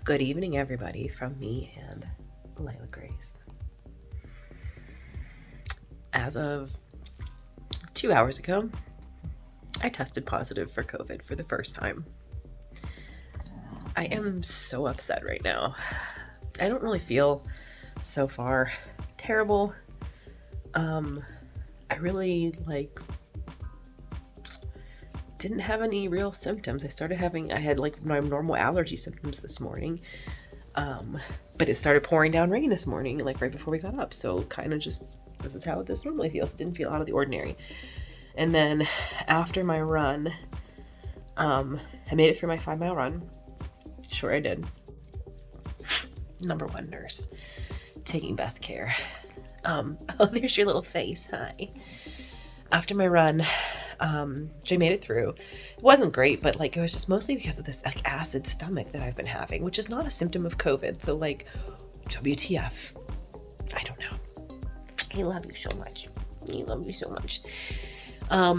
Good evening, everybody, from me and Layla Grace. As of 2 hours ago, I tested positive for COVID for the first time. I am so upset right now. I don't really feel so far terrible. I really didn't have any real symptoms. I had my normal allergy symptoms this morning. But it started pouring down rain this morning, right before we got up. So kind of just, this is how this normally feels. It didn't feel out of the ordinary. And then after my run, I made it through my 5-mile run. Sure I did. Number one nurse, taking best care. Oh, there's your little face. Hi. After my run, Jay made it through. It wasn't great, but it was just mostly because of this acid stomach that I've been having, which is not a symptom of COVID. So WTF? I don't know. I love you so much. I love you so much. I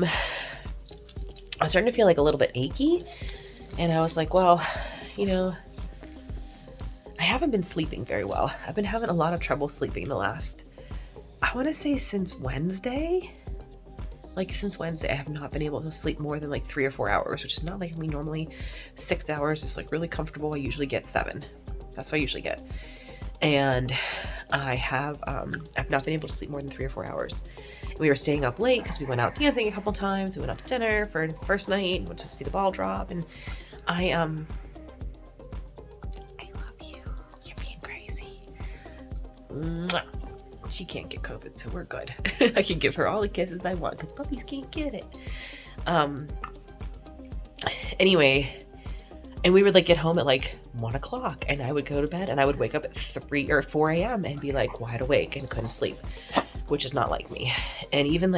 was starting to feel a little bit achy, and I was like, well, I haven't been sleeping very well. I've been having a lot of trouble sleeping the last, I want to say since Wednesday. Since Wednesday, I have not been able to sleep more than 3 or 4 hours, which is not me. Normally 6 hours is really comfortable. I usually get 7. That's what I usually get. And I've not been able to sleep more than 3 or 4 hours. We were staying up late because we went out dancing a couple times. We went out to dinner for the first night and went to see the ball drop. And I love you. You're being crazy. Mwah. She can't get COVID, so we're good. I can give her all the kisses I want because puppies can't get it. Anyway, and we would get home at 1 o'clock, and I would go to bed, and I would wake up at 3 or 4 a.m. and be wide awake and couldn't sleep, which is not like me. And even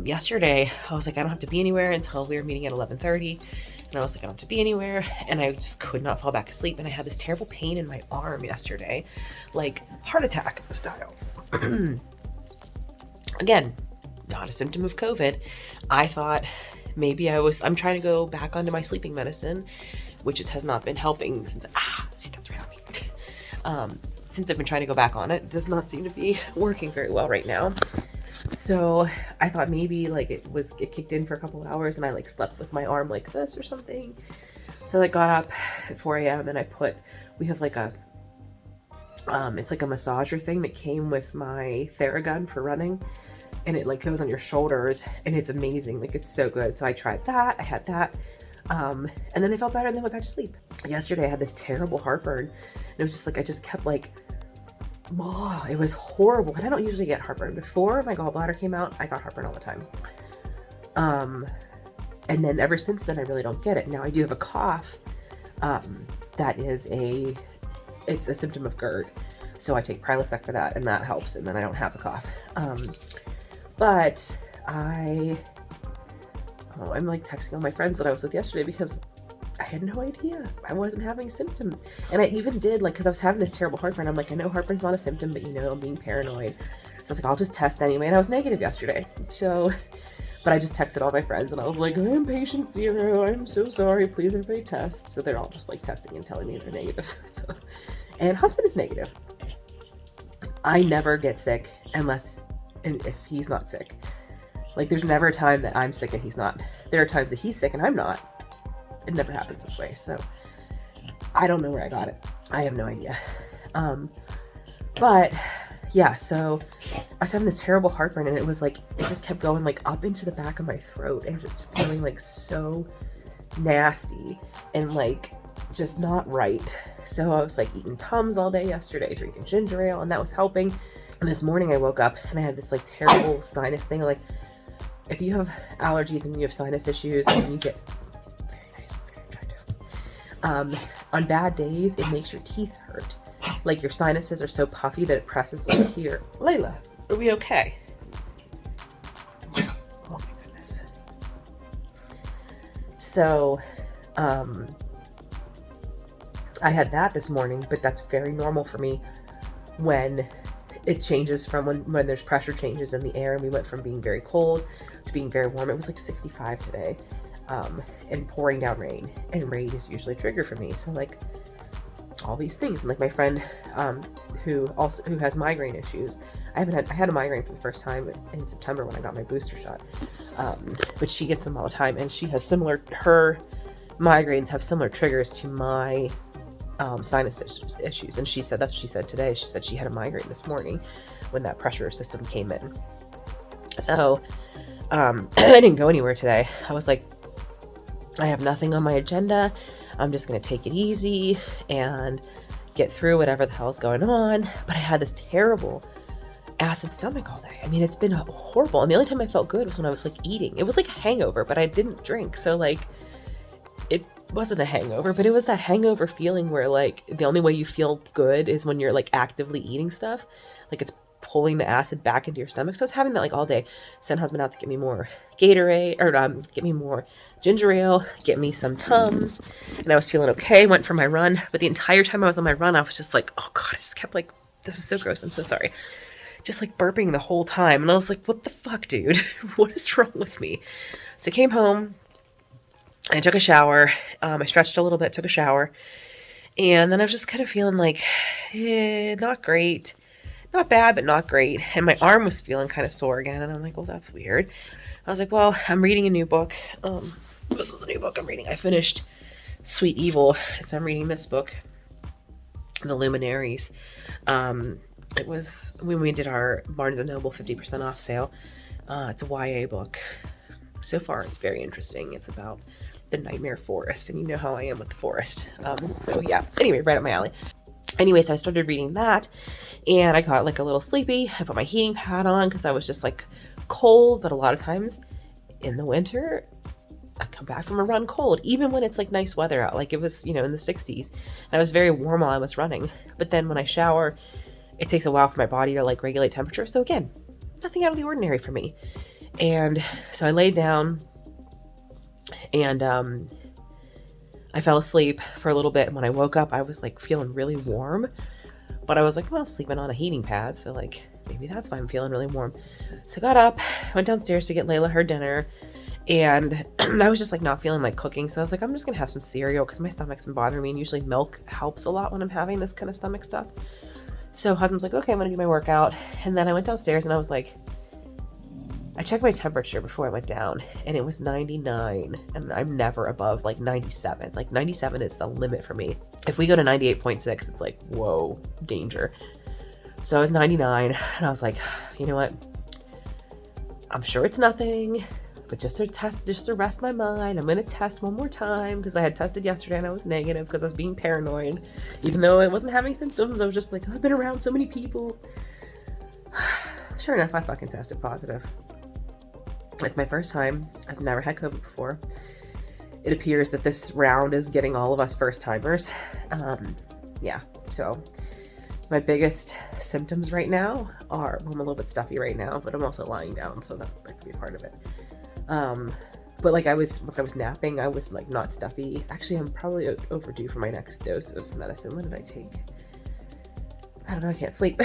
yesterday, I was I don't have to be anywhere until we were meeting at 11:30. And I was I don't have to be anywhere. And I just could not fall back asleep. And I had this terrible pain in my arm yesterday, heart attack style. Again, not a symptom of COVID. I thought maybe I'm trying to go back onto my sleeping medicine, which it has not been helping since, she stepped right on me. Since I've been trying to go back on it. It does not seem to be working very well right now. So I thought maybe it kicked in for a couple of hours and I slept with my arm like this or something. So I got up at 4 a.m. and we have it's a massager thing that came with my Theragun for running, and it goes on your shoulders, and it's amazing. It's so good. So I tried that. I had that. And then I felt better and then went back to sleep. Yesterday I had this terrible heartburn, and it was just I just kept it was horrible. And I don't usually get heartburn. Before my gallbladder came out, I got heartburn all the time. And then ever since then, I really don't get it. Now I do have a cough. That is it's a symptom of GERD. So I take Prilosec for that, and that helps. And then I don't have a cough. But I'm texting all my friends that I was with yesterday because I had no idea. I wasn't having symptoms. And I even did, because I was having this terrible heartburn. I'm I know heartburn's not a symptom, but I'm being paranoid. So I was I'll just test anyway. And I was negative yesterday. So, but I just texted all my friends and I was I'm patient 0. I'm so sorry. Please everybody test. So they're all just testing and telling me they're negative. So, and husband is negative. I never get sick if he's not sick. There's never a time that I'm sick and he's not. There are times that he's sick and I'm not. It never happens this way. So I don't know where I got it. I have no idea. But yeah, so I was having this terrible heartburn, and it was it just kept going up into the back of my throat, and just feeling so nasty and just not right. So I was eating Tums all day yesterday, drinking ginger ale, and that was helping. And this morning I woke up and I had this terrible sinus thing. If you have allergies and you have sinus issues and you get on bad days, it makes your teeth hurt. Your sinuses are so puffy that it presses here. Layla, are we okay? Oh my goodness. So, I had that this morning, but that's very normal for me when it changes from when there's pressure changes in the air, and we went from being very cold to being very warm. It was 65 today. And pouring down rain, and rain is usually a trigger for me. So all these things. And like my friend who has migraine issues, I had a migraine for the first time in September when I got my booster shot, but she gets them all the time, and her migraines have similar triggers to my sinus issues. And that's what she said today. She said she had a migraine this morning when that pressure system came in. So I didn't go anywhere today. I was like, I have nothing on my agenda. I'm just going to take it easy and get through whatever the hell's going on. But I had this terrible acid stomach all day. I mean, it's been horrible. And the only time I felt good was when I was like eating. It was like a hangover, but I didn't drink. So like, it wasn't a hangover, but it was that hangover feeling where like the only way you feel good is when you're like actively eating stuff. Like it's pulling the acid back into your stomach. So I was having that like all day. Sent husband out to get me more Gatorade, or get me more ginger ale, get me some Tums, and I was feeling okay. Went for my run, but the entire time I was on my run, I was just like, oh God, I just kept like, this is so gross. I'm so sorry. Just like burping the whole time. And I was like, what the fuck, dude? What is wrong with me? So I came home, I took a shower. I stretched a little bit, took a shower, and then I was just kind of feeling like, not great. Not bad, but not great. And my arm was feeling kind of sore again. And I'm like, well, that's weird. I was like, well, I'm reading a new book. This is a new book I'm reading. I finished Sweet Evil. So I'm reading this book, The Luminaries. It was when we did our Barnes & Noble 50% off sale. It's a YA book. So far, it's very interesting. It's about the Nightmare Forest. And you know how I am with the forest. So yeah, anyway, right up my alley. Anyway, so I started reading that, and I got like a little sleepy. I put my heating pad on because I was just like cold, but a lot of times in the winter, I come back from a run cold, even when it's like nice weather out. Like it was, in the 60s. And I was very warm while I was running. But then when I shower, it takes a while for my body to like regulate temperature. So again, nothing out of the ordinary for me. And so I laid down, and I fell asleep for a little bit, and when I woke up, I was like feeling really warm, but I was like, well, I'm sleeping on a heating pad, so like maybe that's why I'm feeling really warm. So I got up, went downstairs to get Layla her dinner, and I was just like not feeling like cooking, so I was like, I'm just gonna have some cereal because my stomach's been bothering me, and usually milk helps a lot when I'm having this kind of stomach stuff. So husband's like, okay, I'm gonna do my workout, and then I went downstairs and I was like, I checked my temperature before I went down, and it was 99, and I'm never above like 97. Like 97 is the limit for me. If we go to 98.6, it's like, whoa, danger. So I was 99, and I was like, you know what? I'm sure it's nothing, but just to rest my mind, I'm going to test one more time, because I had tested yesterday and I was negative because I was being paranoid. Even though I wasn't having symptoms, I was just like, I've been around so many people. Sure enough, I fucking tested positive. It's my first time. I've never had COVID before. It appears that this round is getting all of us first timers. Yeah, so my biggest symptoms right now are, well, I'm a little bit stuffy right now, but I'm also lying down, so that could be a part of it. But like when I was napping, I was like not stuffy. Actually, I'm probably overdue for my next dose of medicine. What did I take? I don't know, I can't sleep.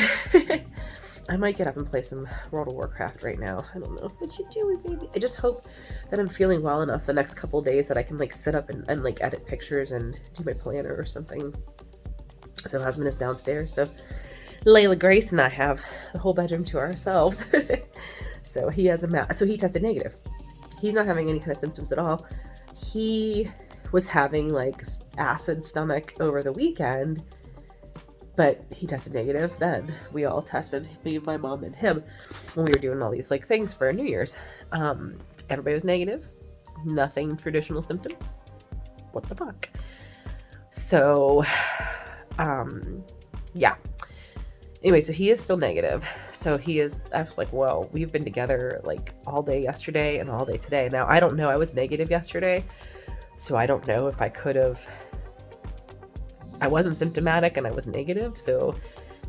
I might get up and play some World of Warcraft right now. I don't know. What you doing, baby? I just hope that I'm feeling well enough the next couple days that I can like sit up and like edit pictures and do my planner or something. So husband is downstairs, so Layla Grace and I have the whole bedroom to ourselves. So he has so he tested negative. He's not having any kind of symptoms at all. He was having like acid stomach over the weekend, but he tested negative then. We all tested, me, my mom, and him, when we were doing all these like things for New Year's. Everybody was negative. Nothing traditional symptoms. What the fuck? So, yeah. Anyway, so he is still negative. So I was like, well, we've been together like all day yesterday and all day today. Now, I don't know. I was negative yesterday, so I don't know if I wasn't symptomatic and I was negative, so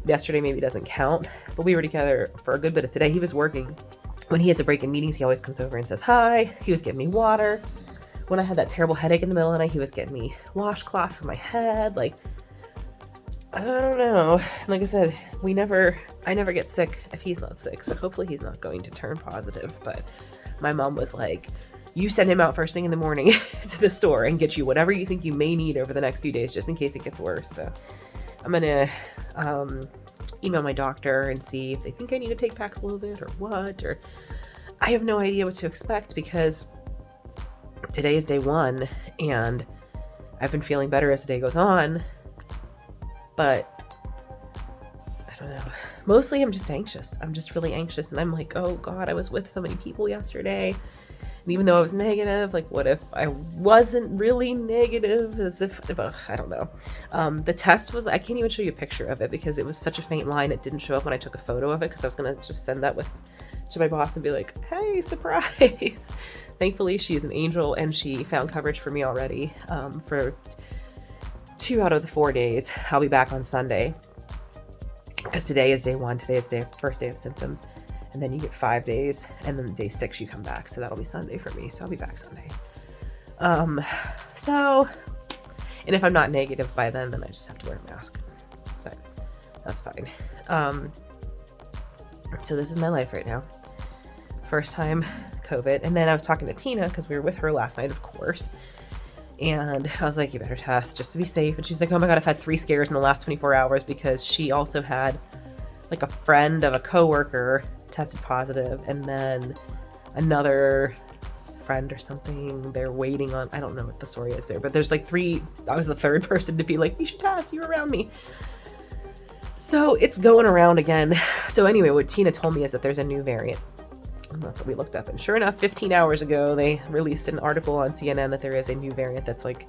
yesterday maybe doesn't count. But we were together for a good bit of today. He was working. When he has a break in meetings, he always comes over and says hi. He was getting me water. When I had that terrible headache in the middle of the night, he was getting me washcloth for my head. Like, I don't know. Like I said, I never get sick if he's not sick, so hopefully he's not going to turn positive. But my mom was like, You send him out first thing in the morning to the store and get you whatever you think you may need over the next few days, just in case it gets worse. So I'm going to email my doctor and see if they think I need to take Paxlovid or what, or I have no idea what to expect because today is day 1 and I've been feeling better as the day goes on, but I don't know. Mostly I'm just anxious. I'm just really anxious, and I'm like, oh God, I was with so many people yesterday. And even though I was negative, like, what if I wasn't really negative? As if I don't know. The test was, I can't even show you a picture of it because it was such a faint line. It didn't show up when I took a photo of it because I was going to just send that to my boss and be like, hey, surprise. Thankfully, she's an angel and she found coverage for me already for 2 out of the 4 days. I'll be back on Sunday because today is day 1. Today is first day of symptoms. And then you get 5 days, and then day 6 you come back. So that'll be Sunday for me. So I'll be back Sunday. And if I'm not negative by then I just have to wear a mask. But that's fine. So this is my life right now. First time COVID. And then I was talking to Tina because we were with her last night, of course. And I was like, you better test just to be safe. And she's like, oh my God, I've had 3 scares in the last 24 hours because she also had like a friend of a coworker tested positive, and then another friend or something they're waiting on. I don't know what the story is there, but there's like 3. I was the 3rd person to be like, you should test, you're around me. So it's going around again. So anyway, what Tina told me is that there's a new variant, and that's what we looked up, and sure enough, 15 hours ago they released an article on CNN that there is a new variant that's like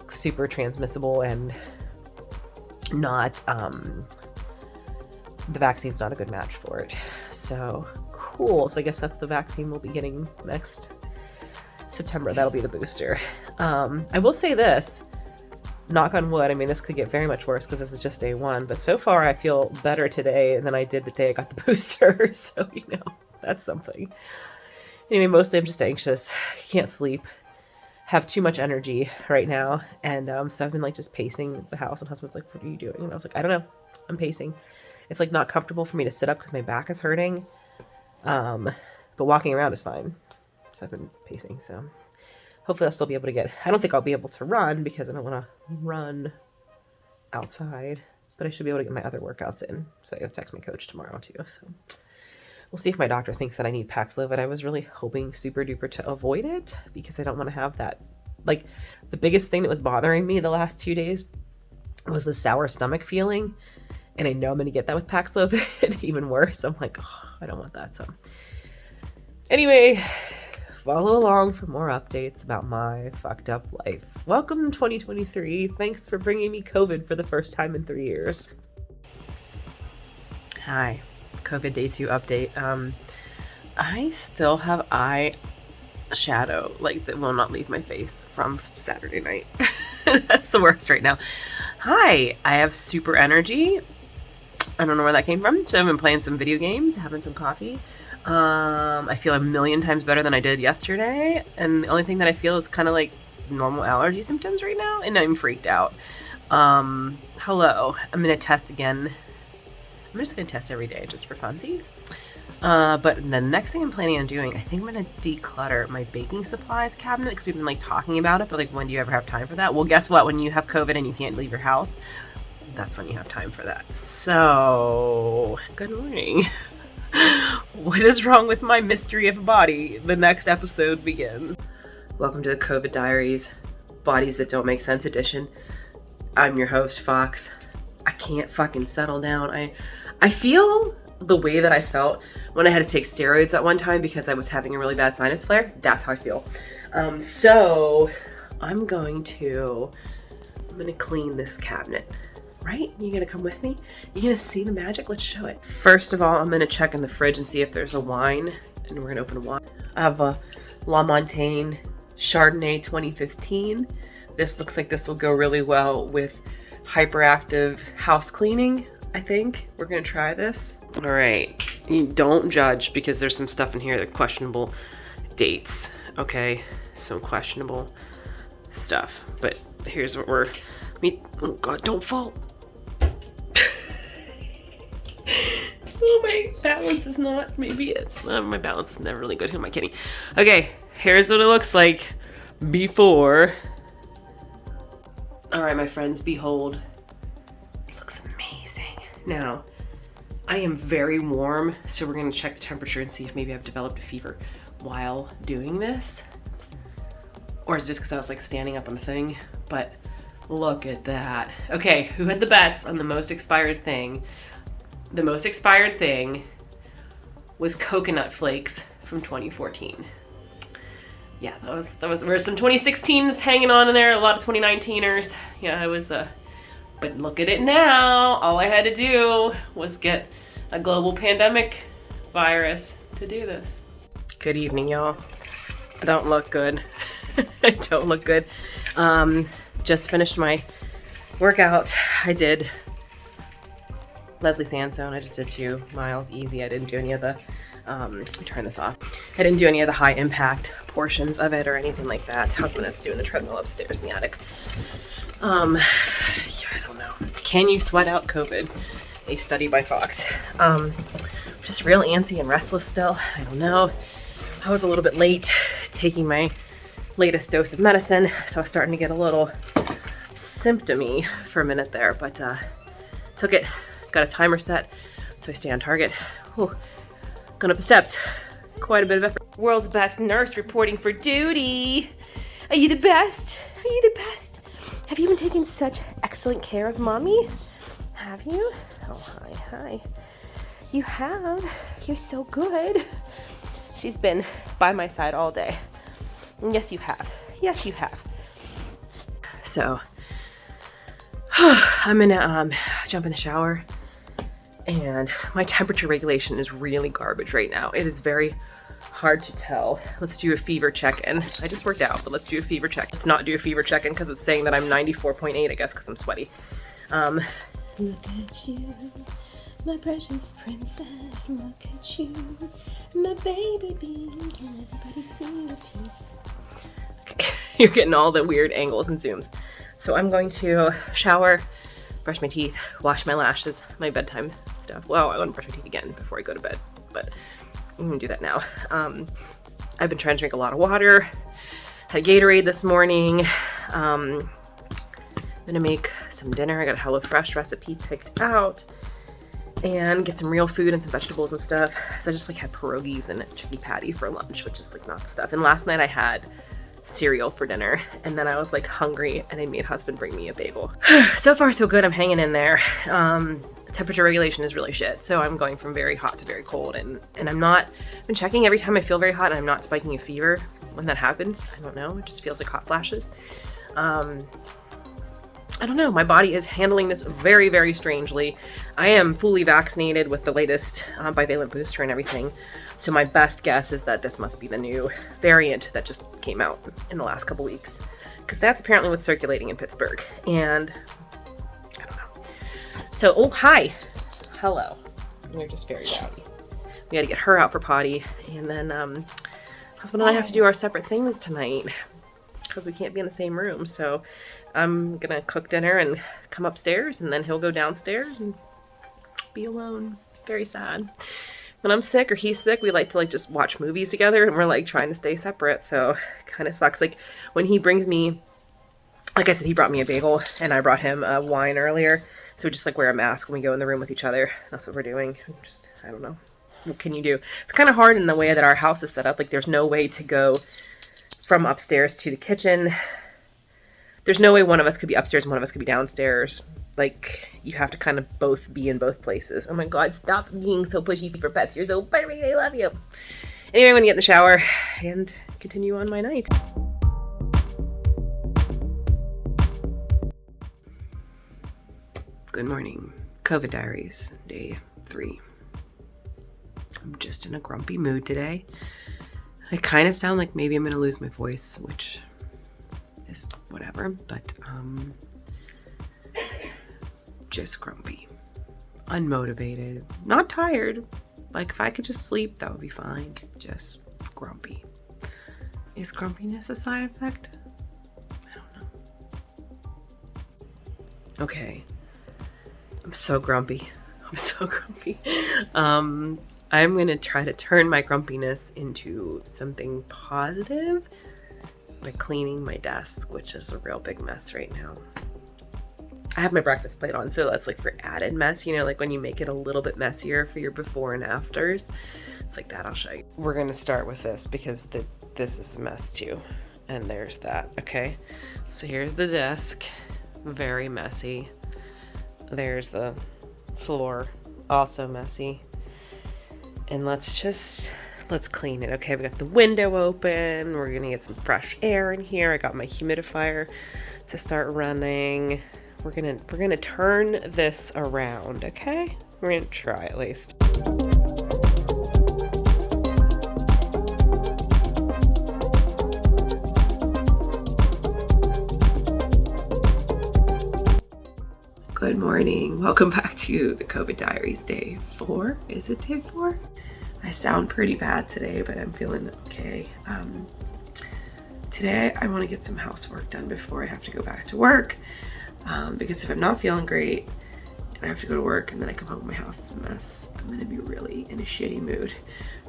super transmissible and not the vaccine's not a good match for it. So cool. So I guess that's the vaccine we'll be getting next September. That'll be the booster. I will say this, knock on wood, I mean, this could get very much worse because this is just day 1, but so far I feel better today than I did the day I got the booster. So, that's something. Anyway, mostly I'm just anxious. Can't sleep. Have too much energy right now. And so I've been like just pacing the house, and husband's like, what are you doing? And I was like, I don't know. I'm pacing. It's like not comfortable for me to sit up because my back is hurting. But walking around is fine. So I've been pacing. So hopefully I'll still be able to I don't think I'll be able to run because I don't want to run outside, but I should be able to get my other workouts in. So I gotta text my coach tomorrow too. So we'll see if my doctor thinks that I need Paxlovid. I was really hoping super duper to avoid it because I don't want to have that. Like the biggest thing that was bothering me the last 2 days was the sour stomach feeling. And I know I'm going to get that with Paxlovid, even worse. I'm like, oh, I don't want that. So anyway, follow along for more updates about my fucked up life. Welcome 2023. Thanks for bringing me COVID for the first time in 3 years. Hi, COVID Day 2 update. I still have eye shadow, like that will not leave my face from Saturday night. That's the worst right now. Hi, I have super energy. I don't know where that came from. So I've been playing some video games, having some coffee. I feel a million times better than I did yesterday. And the only thing that I feel is kind of like normal allergy symptoms right now. And I'm freaked out. Hello. I'm going to test again. I'm just going to test every day just for funsies. But the next thing I'm planning on doing, I think I'm going to declutter my baking supplies cabinet because we've been like talking about it. But like, when do you ever have time for that? Well, guess what? When you have COVID and you can't leave your house, that's when you have time for that. So, good morning. What is wrong with my mystery of a body? The next episode begins. Welcome to the COVID Diaries, Bodies That Don't Make Sense edition. I'm your host, Fox. I can't fucking settle down. I feel the way that I felt when I had to take steroids at one time because I was having a really bad sinus flare. That's how I feel. So I'm gonna clean this cabinet. Right? You gonna come with me? You gonna see the magic? Let's show it. First of all, I'm gonna check in the fridge and see if there's a wine, and we're gonna open a wine. I have a La Montagne Chardonnay 2015. This looks like this will go really well with hyperactive house cleaning. I think we're gonna try this. All right, you don't judge because there's some stuff in here that are questionable dates. Okay, some questionable stuff. But here's what oh God, don't fall. Oh, my balance is not maybe it. My balance is never really good. Who am I kidding? Okay, here's what it looks like before. All right, my friends, behold. It looks amazing. Now, I am very warm, so we're gonna check the temperature and see if maybe I've developed a fever while doing this. Or is it just because I was like standing up on a thing? But look at that. Okay, who had the bets on the most expired thing? The most expired thing was coconut flakes from 2014. Yeah, there were some 2016s hanging on in there, a lot of 2019ers. Yeah, it was but look at it now. All I had to do was get a global pandemic virus to do this. Good evening, y'all. I don't look good. I don't look good. Just finished my workout. I did Leslie Sandstone. I just did 2 miles easy. I didn't do any of the, turn this off. I didn't do any of the high impact portions of it or anything like that. Husband is doing the treadmill upstairs in the attic. Yeah, I don't know. Can you sweat out COVID? A study by Fox. Just real antsy and restless still. I don't know. I was a little bit late taking my latest dose of medicine, so I was starting to get a little symptomy for a minute there, but took it, got a timer set, so I stay on target. Ooh, going up the steps, quite a bit of effort. World's best nurse reporting for duty. Are you the best? Are you the best? Have you been taking such excellent care of mommy? Have you? Oh, hi. You have. You're so good. She's been by my side all day. Yes, you have. Yes, you have. So, I'm gonna jump in the shower, and my temperature regulation is really garbage right now. It is very hard to tell. Let's do a fever check-in. I just worked out, but let's do a fever check. Let's not do a fever check-in because it's saying that I'm 94.8, I guess, because I'm sweaty. Look at you, my precious princess. Look at you, my baby bean. Can everybody see your teeth? Okay, you're getting all the weird angles and zooms. So I'm going to shower, brush my teeth, wash my lashes, my bedtime stuff. Well, I want to brush my teeth again before I go to bed, but I'm gonna do that now. I've been trying to drink a lot of water. Had Gatorade this morning. I'm gonna make some dinner. I got a HelloFresh recipe picked out, and get some real food and some vegetables and stuff. So I just like had pierogies and a chicky patty for lunch, which is like not the stuff. And last night I had cereal for dinner, and then I was like hungry, and I made husband bring me a bagel. So far so good. I'm hanging in there. Temperature regulation is really shit, so I'm going from very hot to very cold, and I've been checking every time I feel very hot and I'm not spiking a fever. When that happens, I don't know, it just feels like hot flashes. I don't know, my body is handling this very, very strangely. I am fully vaccinated with the latest bivalent booster and everything, so my best guess is that this must be the new variant that just came out in the last couple weeks, because that's apparently what's circulating in Pittsburgh, and I don't know. So, oh, hi. Hello. You're just very rowdy. We gotta get her out for potty, and then husband and I have to do our separate things tonight, because we can't be in the same room, so I'm gonna cook dinner and come upstairs, and then he'll go downstairs and be alone. Very sad. When I'm sick or he's sick, we like to like just watch movies together, and we're like trying to stay separate, so kind of sucks. Like when he brings me, like I said, he brought me a bagel and I brought him a wine earlier, so we just like wear a mask when we go in the room with each other. That's what we're doing. Just, I don't know. What can you do? It's kind of hard in the way that our house is set up. Like there's no way to go from upstairs to the kitchen. There's no way one of us could be upstairs and one of us could be downstairs. Like, you have to kind of both be in both places. Oh my God, stop being so pushy for pets. You're so perfect. I love you. Anyway, I'm going to get in the shower and continue on my night. Good morning. COVID Diaries, day 3. I'm just in a grumpy mood today. I kind of sound like maybe I'm going to lose my voice, which is whatever, but just grumpy, unmotivated, not tired. Like if I could just sleep, that would be fine. Just grumpy. Is grumpiness a side effect? I don't know. Okay. I'm so grumpy. I'm going to try to turn my grumpiness into something positive by cleaning my desk, which is a real big mess right now. I have my breakfast plate on, so that's like for added mess, you know, like when you make it a little bit messier for your before and afters. It's like that. I'll show you. We're going to start with this because this is a mess too. And there's that. Okay. So here's the desk. Very messy. There's the floor. Also messy. And let's clean it. Okay, we got the window open. We're going to get some fresh air in here. I got my humidifier to start running. We're gonna turn this around, okay? We're gonna try at least. Good morning. Welcome back to the COVID Diaries, day 4. Is it day 4? I sound pretty bad today, but I'm feeling okay. Today I want to get some housework done before I have to go back to work. Because if I'm not feeling great and I have to go to work and then I come home, my house is a mess, I'm going to be really in a shitty mood.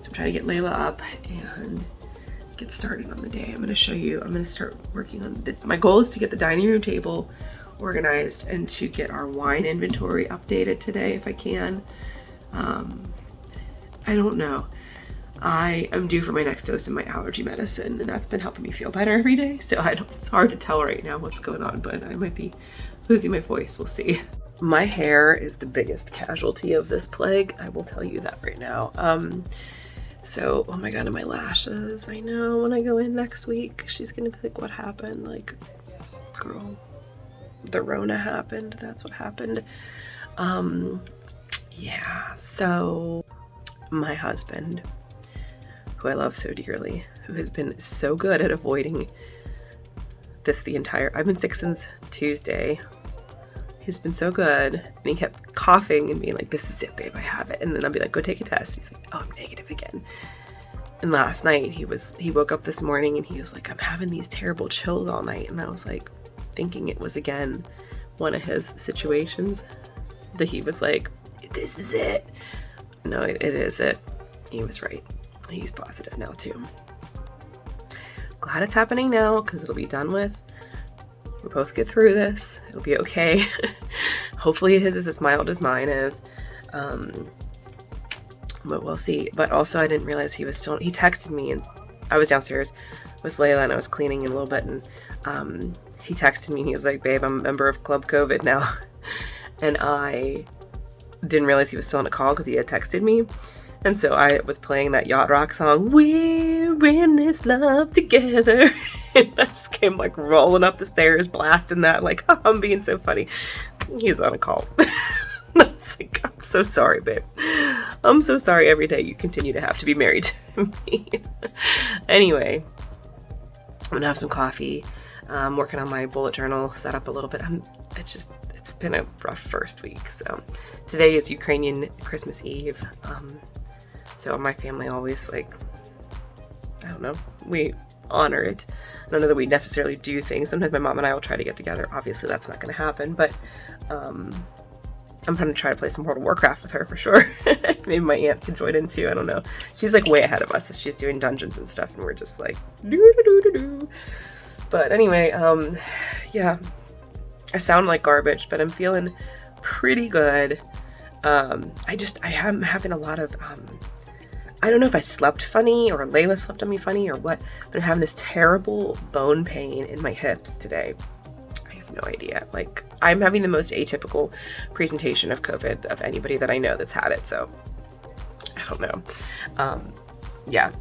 So I'm trying to get Layla up and get started on the day. I'm going to show you, I'm going to start working on, my goal is to get the dining room table organized and to get our wine inventory updated today if I can. I don't know. I am due for my next dose of my allergy medicine, and that's been helping me feel better every day. So it's hard to tell right now what's going on, but I might be losing my voice. We'll see. My hair is the biggest casualty of this plague. I will tell you that right now. So, oh my God, and my lashes. I know when I go in next week, she's going to be like, what happened? Like, girl, the Rona happened. That's what happened. Yeah, so my husband, who I love so dearly, who has been so good at avoiding this I've been sick since Tuesday. He's been so good, and he kept coughing and being like, this is it, babe, I have it. And then I'll be like, go take a test. He's like, oh, I'm negative again. And last night he woke up this morning and he was like, I'm having these terrible chills all night. And I was like, thinking it was again one of his situations that he was like, this is it. No, it is it. He was right. He's positive now too. Glad it's happening now because it'll be done with. We'll both get through this. It'll be okay. Hopefully his is as mild as mine is. But we'll see. But also I didn't realize he texted me, and I was downstairs with Layla and I was cleaning in a little bit, and he texted me and he was like, babe, I'm a member of Club COVID now. And I didn't realize he was still on a call because he had texted me. And so I was playing that Yacht Rock song, we're in this love together. And I just came like rolling up the stairs, blasting that, like, oh, I'm being so funny. He's on a call. I was like, I'm so sorry, babe. I'm so sorry every day you continue to have to be married to me. Anyway, I'm going to have some coffee. I'm working on my bullet journal, set up a little bit. It's been a rough first week. So today is Ukrainian Christmas Eve. So my family always, like, I don't know, we honor it. I don't know that we necessarily do things. Sometimes my mom and I will try to get together. Obviously that's not going to happen, but I'm going to try to play some World of Warcraft with her for sure. Maybe my aunt can join in too. I don't know. She's like way ahead of us. So she's doing dungeons and stuff, and we're just like, doo-doo-doo-doo-doo. But anyway, yeah, I sound like garbage, but I'm feeling pretty good. I am having a lot of, I don't know if I slept funny or Layla slept on me funny or what, but I'm having this terrible bone pain in my hips today. I have no idea. Like, I'm having the most atypical presentation of COVID of anybody that I know that's had it. So I don't know. Yeah.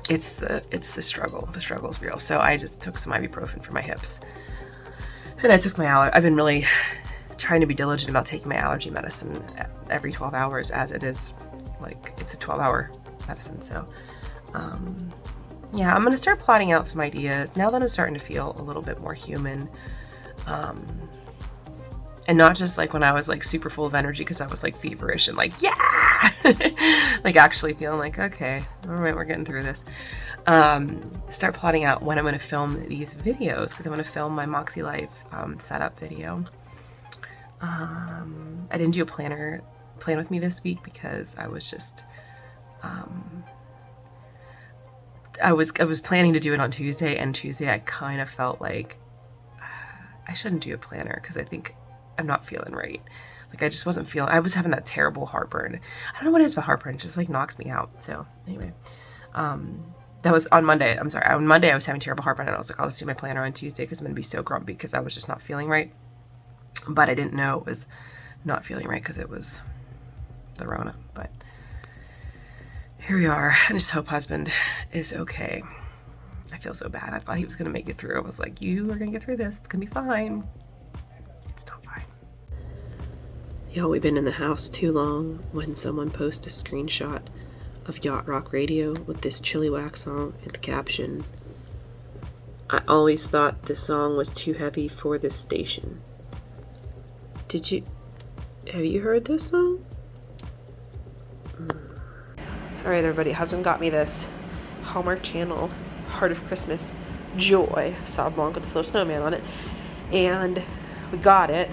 It's the struggle. The struggle is real. So I just took some ibuprofen for my hips. And I took I've been really trying to be diligent about taking my allergy medicine every 12 hours, as it is, like, it's a 12-hour medicine. So, yeah, I'm going to start plotting out some ideas now that I'm starting to feel a little bit more human. And not just like when I was like super full of energy because I was like feverish and like, yeah, like actually feeling like, okay, all right, we're getting through this. Start plotting out when I'm going to film these videos because I want to film my Moxie Life setup video. I didn't do a planner plan with me this week because I was just, I was planning to do it on Tuesday, and Tuesday I kind of felt like I shouldn't do a planner because I think I'm not feeling right. Like I just wasn't feeling, I was having that terrible heartburn. I don't know what it is about heartburn. It just like knocks me out. So anyway, that was on Monday. I'm sorry. On Monday I was having terrible heartburn and I was like, I'll just do my planner on Tuesday because I'm going to be so grumpy because I was just not feeling right. But I didn't know it was not feeling right because it was the Rona. But here we are. I just hope husband is okay. I feel so bad. I thought he was going to make it through. I was like, you are going to get through this. It's going to be fine. It's not fine. Yo, we've been in the house too long when someone posts a screenshot of Yacht Rock Radio with this Chili Wax song and the caption, I always thought this song was too heavy for this station. Have you heard this song? All right, everybody, husband got me this Hallmark Channel Heart of Christmas Joy Sauv Blanc with the Slow Snowman on it, and we got it,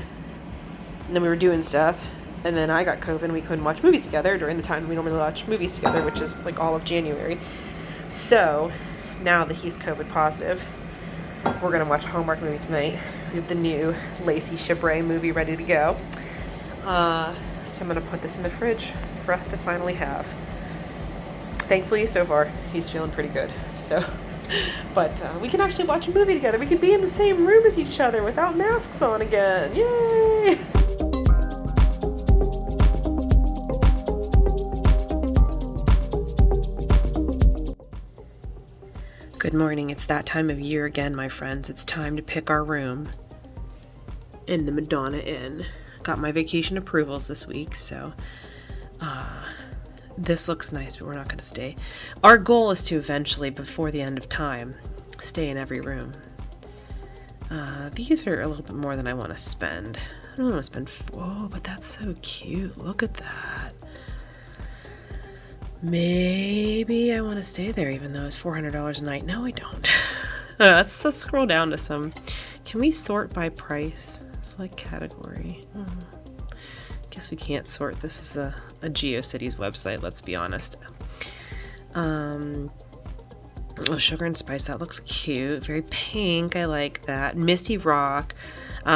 and then we were doing stuff, and then I got COVID and we couldn't watch movies together during the time we normally watch movies together, which is like all of January. So now that he's COVID positive, we're gonna watch a Hallmark movie tonight. We have the new Lacey Chabray movie ready to go. So I'm gonna put this in the fridge for us to finally have. Thankfully, so far, he's feeling pretty good. So, but we can actually watch a movie together. We can be in the same room as each other without masks on again. Yay! Good morning. It's that time of year again, my friends. It's time to pick our room in the Madonna Inn. Got my vacation approvals this week, so this looks nice, but we're not going to stay. Our goal is to eventually, before the end of time, stay in every room. These are a little bit more than I want to spend. I don't want to spend, whoa, but that's so cute. Look at that. Maybe I want to stay there even though it's $400 a night. No, I don't. Let's scroll down to some. Can we sort by price? Select category. Guess we can't sort. This is a GeoCities website, let's be honest. Oh, Sugar and Spice, that looks cute. Very pink, I like that. Misty Rock.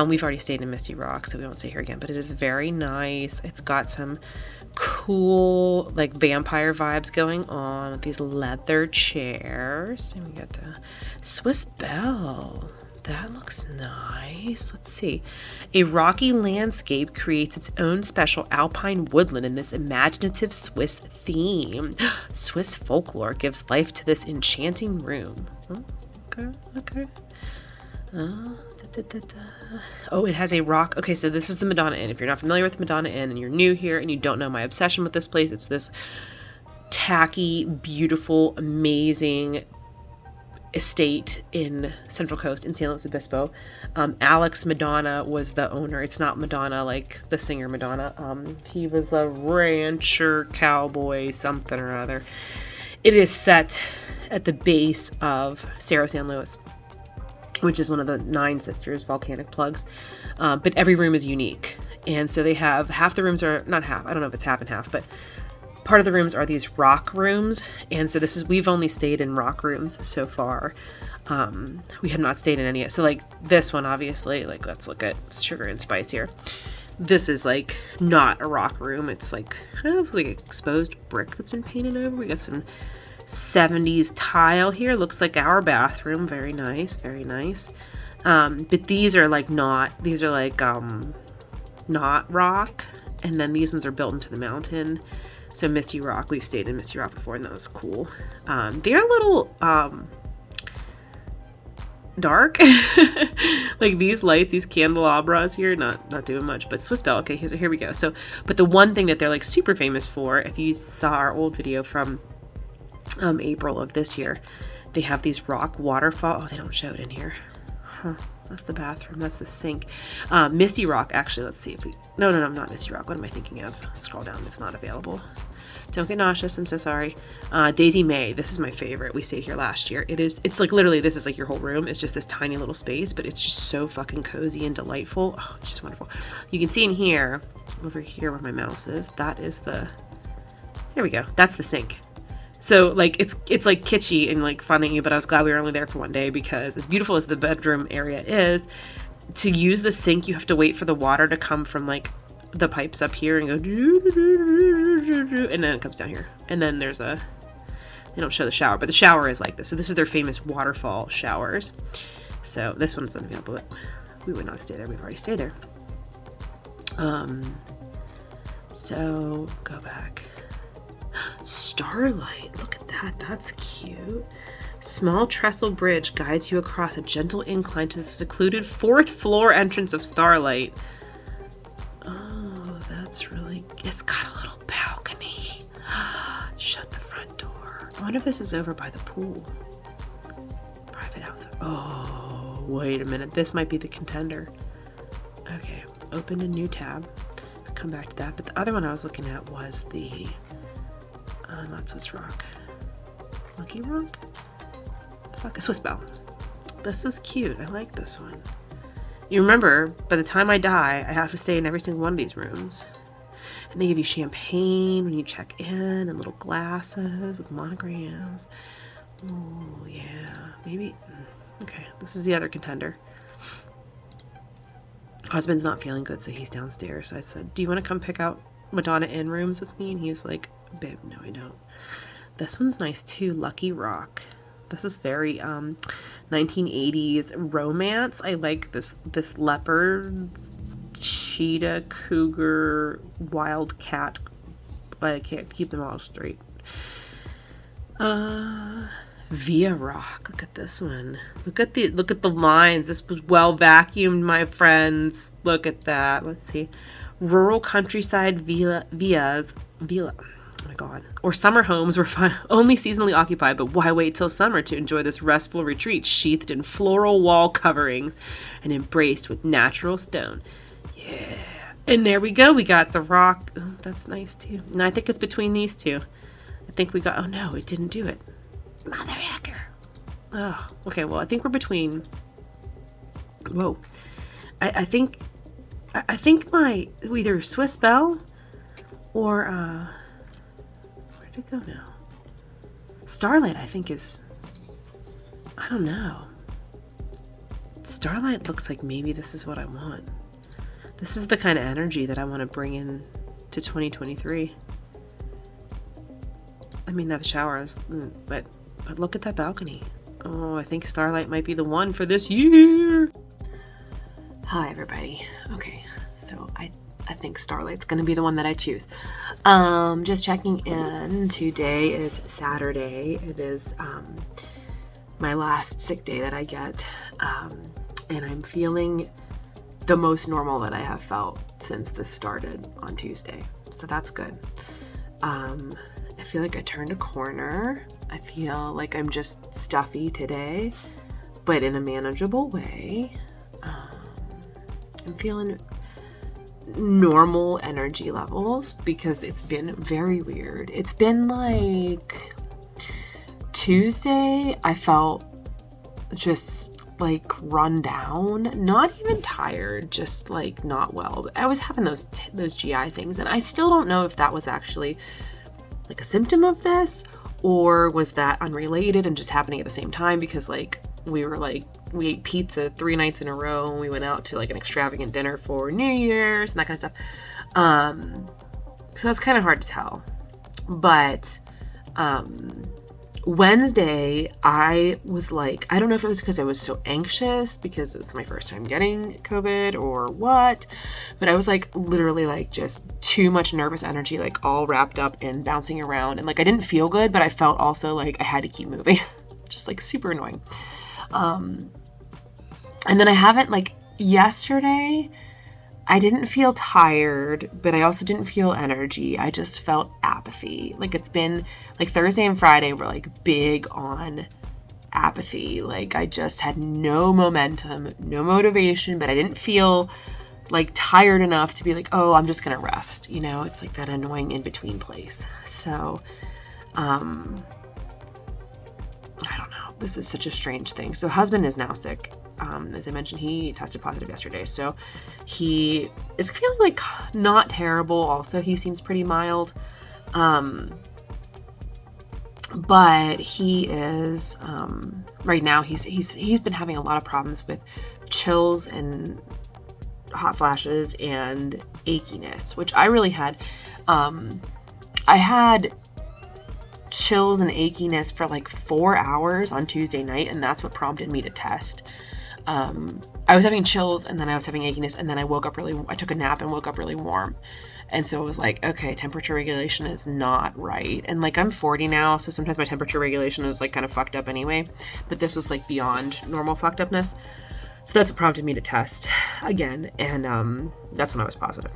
We've already stayed in Misty Rock, so we won't stay here again, but it is very nice. It's got some cool, like, vampire vibes going on with these leather chairs. And we got Swiss Belle. That looks nice. Let's see. A rocky landscape creates its own special alpine woodland in this imaginative Swiss theme. Swiss folklore gives life to this enchanting room. Oh, okay. Oh, it has a rock. Okay, so this is the Madonna Inn. If you're not familiar with Madonna Inn and you're new here and you don't know my obsession with this place, it's this tacky, beautiful, amazing estate in Central Coast in San Luis Obispo. Alex Madonna was the owner. It's not Madonna like the singer Madonna. He was a rancher, cowboy, something or other. It is set at the base of Cerro San Luis, which is one of the 9 sisters volcanic plugs. But every room is unique. And so they have, half the rooms are, not half, I don't know if it's half and half, but part of the rooms are these rock rooms. And so we've only stayed in rock rooms so far. We have not stayed in any yet. So like this one, obviously, like let's look at Sugar and Spice here. This is like not a rock room. It's like exposed brick that's been painted over. We got some 70s tile here. Looks like our bathroom. Very nice, very nice. But these are like not rock. And then these ones are built into the mountain. So Misty Rock, we've stayed in Misty Rock before and that was cool. They're a little dark. Like these lights, these candelabras here, not doing much, but Swiss Belle. Okay, here we go. So, but the one thing that they're like super famous for, if you saw our old video from April of this year, they have these rock waterfall. Oh, they don't show it in here. Huh. That's the bathroom. That's the sink. Misty Rock, actually, let's see if we... No, not Misty Rock. What am I thinking of? Scroll down. It's not available. Don't get nauseous. I'm so sorry. Daisy May. This is my favorite. We stayed here last year. It's like literally, this is like your whole room. It's just this tiny little space, but it's just so fucking cozy and delightful. Oh, it's just wonderful. You can see in here, over here where my mouse is, that is the... There we go. That's the sink. So like it's like kitschy and like funny, but I was glad we were only there for one day because as beautiful as the bedroom area is, to use the sink you have to wait for the water to come from like the pipes up here and go and then it comes down here. And then there's they don't show the shower, but the shower is like this. So this is their famous waterfall showers. So this one's unavailable, but we would not stay there. We've already stayed there. So go back. Starlight, look at that. That's cute. Small trestle bridge guides you across a gentle incline to the secluded 4th floor entrance of Starlight. Oh, that's really... It's got a little balcony. Shut the front door. I wonder if this is over by the pool. Private house. Oh, wait a minute. This might be the contender. Okay, open a new tab. I'll come back to that. But the other one I was looking at was the... not Swiss Rock. Lucky Rock? Fuck, a Swiss Belle. This is cute. I like this one. You remember, by the time I die, I have to stay in every single one of these rooms. And they give you champagne when you check in, and little glasses with monograms. Oh, yeah. Maybe... Okay, this is the other contender. Husband's not feeling good, so he's downstairs. I said, do you want to come pick out Madonna Inn rooms with me? And he was like, babe, no, I don't. This one's nice too. Lucky Rock. This is very 1980s romance. I like this leopard, cheetah, cougar, wild cat. I can't keep them all straight. Via Rock. Look at this one. Look at the lines. This was well vacuumed, my friends. Look at that. Let's see. Rural countryside villas. Oh my god. Or summer homes were only seasonally occupied, but why wait till summer to enjoy this restful retreat, sheathed in floral wall coverings and embraced with natural stone. Yeah. And there we go. We got the rock. Oh, that's nice too. And I think it's between these two. I think we got... Oh no, it didn't do it. Motherfucker. Oh, okay. Well, I think we're between... Whoa. I think my... Either Swiss Belle or... Where'd it go now? Starlight, I think, is... I don't know. Starlight looks like maybe this is what I want. This is the kind of energy that I want to bring in to 2023. I mean, that shower is... But look at that balcony. Oh, I think Starlight might be the one for this year. Hi, everybody. Okay, so I think Starlight's going to be the one that I choose. Just checking in. Today is Saturday. It is my last sick day that I get. And I'm feeling the most normal that I have felt since this started on Tuesday. So that's good. I feel like I turned a corner. I feel like I'm just stuffy today, but in a manageable way. I'm feeling normal energy levels because it's been very weird. It's been like Tuesday, I felt just like run down, not even tired, just like not well. I was having those GI things, and I still don't know if that was actually like a symptom of this or was that unrelated and just happening at the same time, because like we ate pizza 3 nights in a row and we went out to like an extravagant dinner for New Year's and that kind of stuff. So it's kind of hard to tell. But Wednesday, I was like, I don't know if it was because I was so anxious because it's my first time getting COVID or what, but I was like literally like just too much nervous energy, like all wrapped up and bouncing around. And like I didn't feel good, but I felt also like I had to keep moving. Just like super annoying. And then I haven't, like yesterday, I didn't feel tired, but I also didn't feel energy. I just felt apathy. Like it's been like Thursday and Friday were like big on apathy. Like I just had no momentum, no motivation, but I didn't feel like tired enough to be like, oh, I'm just gonna rest. You know, it's like that annoying in between place. So, I don't know. This is such a strange thing. So husband is now sick. As I mentioned, he tested positive yesterday. So he is feeling like not terrible. Also, he seems pretty mild. But he is, right now he's been having a lot of problems with chills and hot flashes and achiness, which I really had. I had chills and achiness for like 4 hours on Tuesday night, and that's what prompted me to test. I was having chills, and then I was having achiness, and then I took a nap and woke up really warm. And so it was like, okay, temperature regulation is not right. And like, I'm 40 now, so sometimes my temperature regulation is like kind of fucked up anyway, but this was like beyond normal fucked upness. So that's what prompted me to test again. And, that's when I was positive.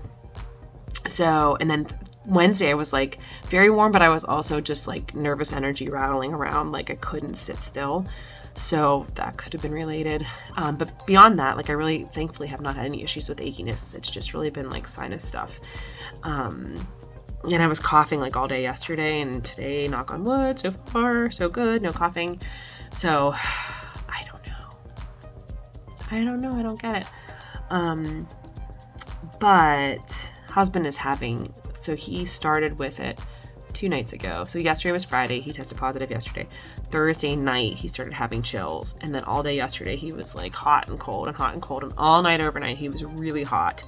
So, and then Wednesday I was like very warm, but I was also just like nervous energy rattling around. Like I couldn't sit still. So that could have been related. But beyond that, like I really thankfully have not had any issues with achiness. It's just really been like sinus stuff. And I was coughing like all day yesterday and today, knock on wood, so far, so good. No coughing. So I don't know. I don't get it. But husband is having, so he started with it 2 nights ago. So yesterday was Friday. He tested positive yesterday. Thursday night, he started having chills. And then all day yesterday, he was like hot and cold and hot and cold. And all night overnight, he was really hot.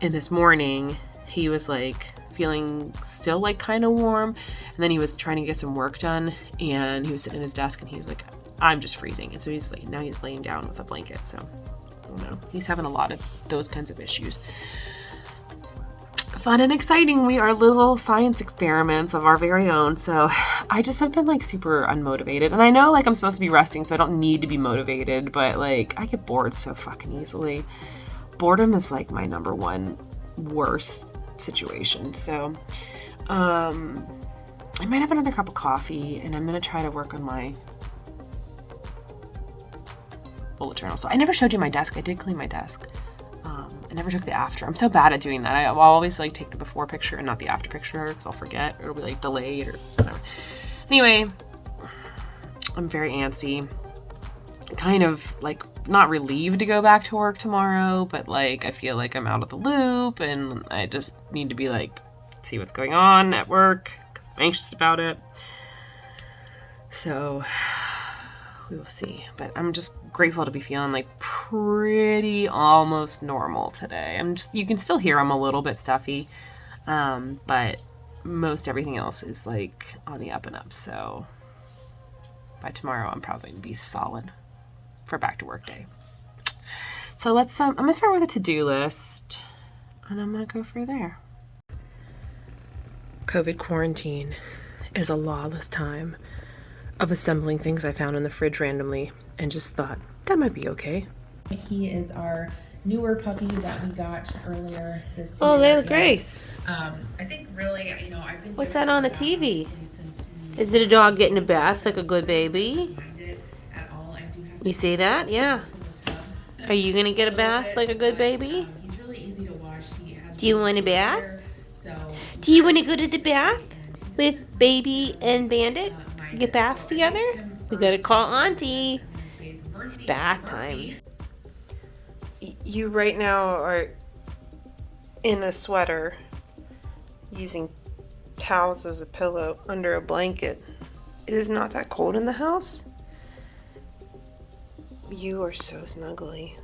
And this morning, he was like feeling still like kind of warm. And then he was trying to get some work done. And he was sitting at his desk and he was like, I'm just freezing. And so he's like, now he's laying down with a blanket. So I don't know. He's having a lot of those kinds of issues. Fun and exciting. We are little science experiments of our very own. So I just have been like super unmotivated. And I know like I'm supposed to be resting, so I don't need to be motivated, but like I get bored so fucking easily. Boredom is like my number one worst situation. So I might have another cup of coffee and I'm going to try to work on my bullet journal. So I never showed you my desk. I did clean my desk. I never took the after. I'm so bad at doing that. I'll always like take the before picture and not the after picture because I'll forget or it'll be like delayed or whatever. Anyway, I'm very antsy. Kind of like not relieved to go back to work tomorrow, but like I feel like I'm out of the loop and I just need to be like, see what's going on at work because I'm anxious about it. So we will see, but I'm just grateful to be feeling like pretty almost normal today. You can still hear I'm a little bit stuffy, but most everything else is like on the up and up. So by tomorrow, I'm probably gonna be solid for back to work day. So let's, I'm gonna start with a to-do list and I'm gonna go for there. COVID quarantine is a lawless time of assembling things I found in the fridge randomly and just thought that might be okay. He is our newer puppy that we got earlier this year. Oh, there, Grace. I think really, you know, I've been. What's that on the TV? Is it a dog getting a bath like a good baby? You see that? Yeah. Are you gonna get a bath like a good baby? He's really easy to wash. Do you want a bath? Do you want to go to the bath with Baby and Bandit? Get baths together? We gotta call Auntie. It's bath time. You right now are in a sweater using towels as a pillow under a blanket. It is not that cold in the house. You are so snuggly.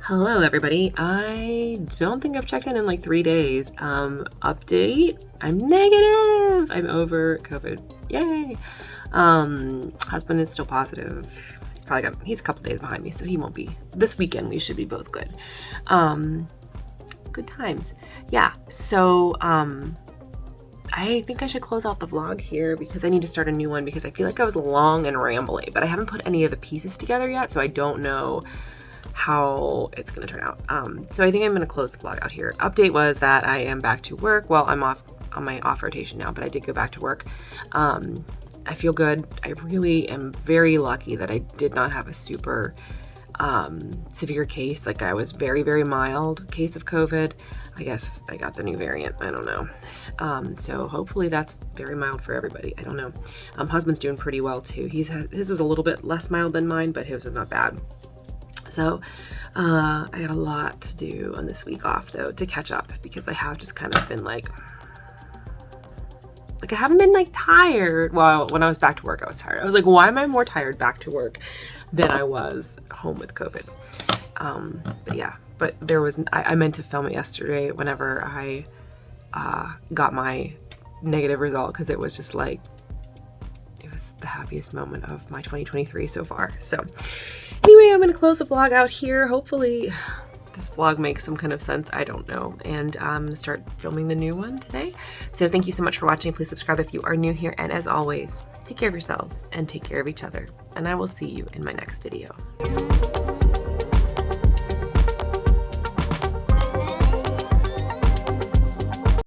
Hello everybody. I don't think I've checked in like 3 days. Update, I'm negative. I'm over COVID. Yay. Husband is still positive. He's a couple days behind me, so he won't be. This weekend we should be both good. Good times. Yeah, so I think I should close out the vlog here because I need to start a new one because I feel like I was long and rambly, but I haven't put any of the pieces together yet, so I don't know how it's gonna turn out. So I think I'm gonna close the vlog out here. Update was that I am back to work. Well, I'm off on my off rotation now, but I did go back to work. I feel good. I really am very lucky that I did not have a super severe case. Like I was very, very mild case of COVID. I guess I got the new variant. I don't know. So hopefully that's very mild for everybody. I don't know. Husband's doing pretty well too. His is a little bit less mild than mine, but his is not bad. So I got a lot to do on this week off though to catch up because I have just kind of been like I haven't been like tired. Well, when I was back to work, I was tired. I was like, why am I more tired back to work than I was home with COVID? But yeah, but there was, I meant to film it yesterday whenever I got my negative result because it was just like, it was the happiest moment of my 2023 so far. So anyway, I'm going to close the vlog out here. Hopefully this vlog makes some kind of sense. I don't know. And I'm going to start filming the new one today. So thank you so much for watching. Please subscribe if you are new here. And as always, take care of yourselves and take care of each other. And I will see you in my next video.